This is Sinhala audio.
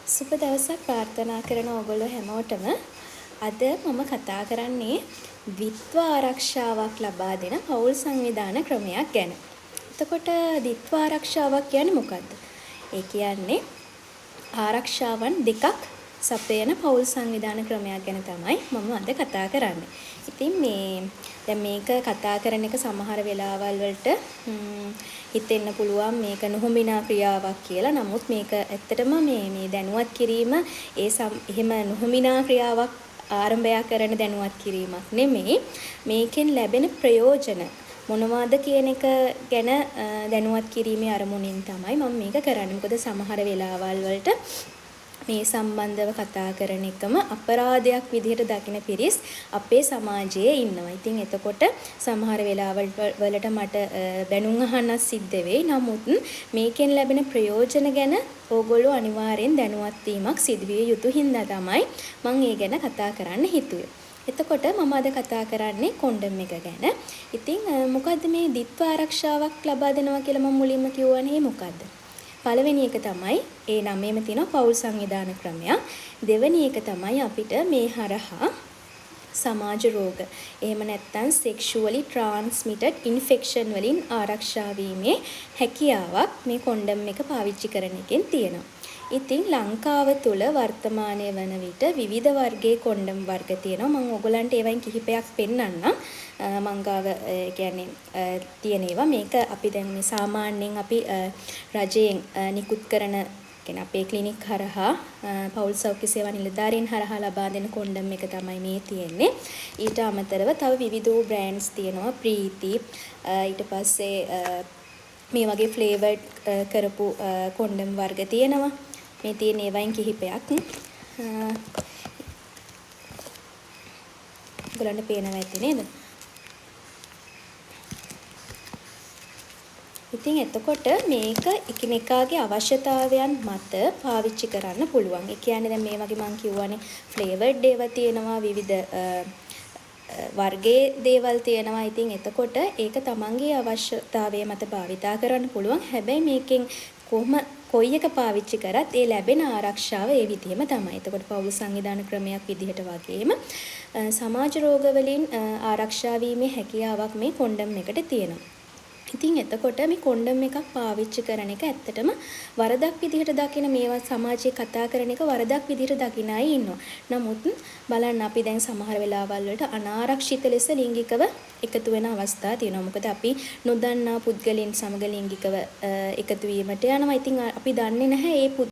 සුබ දවසක් ප්‍රාර්ථනා කරන ඕගොල්ලෝ හැමෝටම. අද මම කතා කරන්නේ ද්විත්ව ආරක්ෂාවක් ලබා දෙන පවුල් සංවිධාන ක්‍රමයක් ගැන. එතකොට ද්විත්ව ආරක්ෂාවක් කියන්නේ මොකක්ද? ඒ කියන්නේ ආරක්ෂාවන් දෙකක් සපයන පවුල් සංවිධාන ක්‍රමයක් ගැන තමයි මම අද කතා කරන්නේ. ඉතින් දැන් මේක කතා කරන එක සමහර වෙලාවල් වලට හිතෙන්න පුළුවන් මේක නොහොඹිනා ක්‍රියාවක් කියලා. නමුත් මේක ඇත්තටම මේ දැනුවත් කිරීම එහෙම නොහොඹිනා ක්‍රියාවක් ආරම්භය කරන දැනුවත් කිරීමක් නෙමෙයි. මේකෙන් ලැබෙන ප්‍රයෝජන මොනවාද කියන එක ගැන දැනුවත් කිරීමේ අරමුණින් තමයි මම මේක කරන්නේ. මොකද සමහර වෙලාවල් වලට මේ සම්බන්ධව කතා කරන එකම අපරාධයක් විදිහට දකින පිරිස් අපේ සමාජයේ ඉන්නවා. ඉතින් එතකොට සමහර වෙලාවල් වලට මට බැනුම් අහන්න සිද්ධ වෙයි. නමුත් මේකෙන් ලැබෙන ප්‍රයෝජන ගැන ඕගොල්ලෝ අනිවාර්යෙන් දැනුවත් වීමක් සිදු විය යුතු හින්දා තමයි මම ඒ ගැන කතා කරන්න හිතුවේ. එතකොට මම අද කතා කරන්නේ කොන්ඩම් එක ගැන. ඉතින් මොකද්ද මේ ද්විත්ව ආරක්ෂාවක් ලබා දෙනවා කියලා මම මුලින්ම කිව්වනේ මොකද්ද? පළවෙනි එක තමයි ඒ නමේම තියෙන පවුල් සංවිධාන ක්‍රමයක්. දෙවෙනි එක තමයි අපිට මේ හරහා සමාජ රෝග එහෙම නැත්නම් sexually transmitted infection වලින් ආරක්ෂා වීමේ හැකියාවක් මේ කොන්ඩම් එක පාවිච්චි කරන එකෙන් තියෙනවා. ඉතින් ලංකාව තුල වර්තමානයේ වන විට විවිධ වර්ගයේ කොන්ඩම් වර්ග තියෙනවා. මම ඔයගලන්ට ඒවයින් කිහිපයක් පෙන්නන්නම්. මං ගාව කියන්නේ තියෙන ඒවා මේක අපි දැන් මේ සාමාන්‍යයෙන් අපි රජයෙන් නිකුත් කරන කියන්නේ අපේ ක්ලිනික් හරහා පෞල් සෞඛ්‍ය සේවා නිලධාරීන් හරහා ලබා දෙන කොන්ඩම් එක තමයි මේ තියෙන්නේ. ඊට අමතරව තව විවිධ වූ බ්‍රෑන්ඩ්ස් තියෙනවා. ප්‍රීති ඊට පස්සේ මේ වගේ ෆ්ලේවර්ඩ් කරපු කොන්ඩම් වර්ග තියෙනවා. මේ තියෙන ඒවායින් කිහිපයක් ඔයගලන්ට පේනවා ඇති නේද? ඉතින් එතකොට මේක එකිනෙකාගේ අවශ්‍යතාවයන් මත පාවිච්චි කරන්න පුළුවන්. ඒ කියන්නේ දැන් මේ වගේ මම කියවනේ ෆ්ලේවර්ඩ් ඒවා තියෙනවා විවිධ වර්ගයේ දේවල් තියෙනවා. ඉතින් එතකොට ඒක තමන්ගේ අවශ්‍යතාවය මත භාවිතා කරන්න පුළුවන්. හැබැයි මේකෙන් කොයි එක පාවිච්චි කරත් ඒ ලැබෙන ආරක්ෂාව ඒ විදිහම තමයි. එතකොට පවුල් සංවිධාන ක්‍රමයක් විදිහට වගේම සමාජ රෝග වලින් ආරක්ෂා වීමේ හැකියාවක් මේ කොන්ඩම් එකට තියෙනවා. ඉතින් එතකොට මේ කොන්ඩම් එකක් පාවිච්චි කරන එක ඇත්තටම වරදක් විදිහට දකින මේවා සමාජයේ කතා කරන එක වරදක් විදිහට දකින අය ඉන්නවා. නමුත් බලන්න අපි දැන් සමහර වෙලාවල් වලට අනාරක්ෂිත ලෙස ලිංගිකව එකතු වෙන අවස්ථා තියෙනවා. මොකද අපි නොදන්නා පුද්ගලයන් සමග ලිංගිකව එකතු වීමට යනවා. ඉතින් අපි දන්නේ නැහැ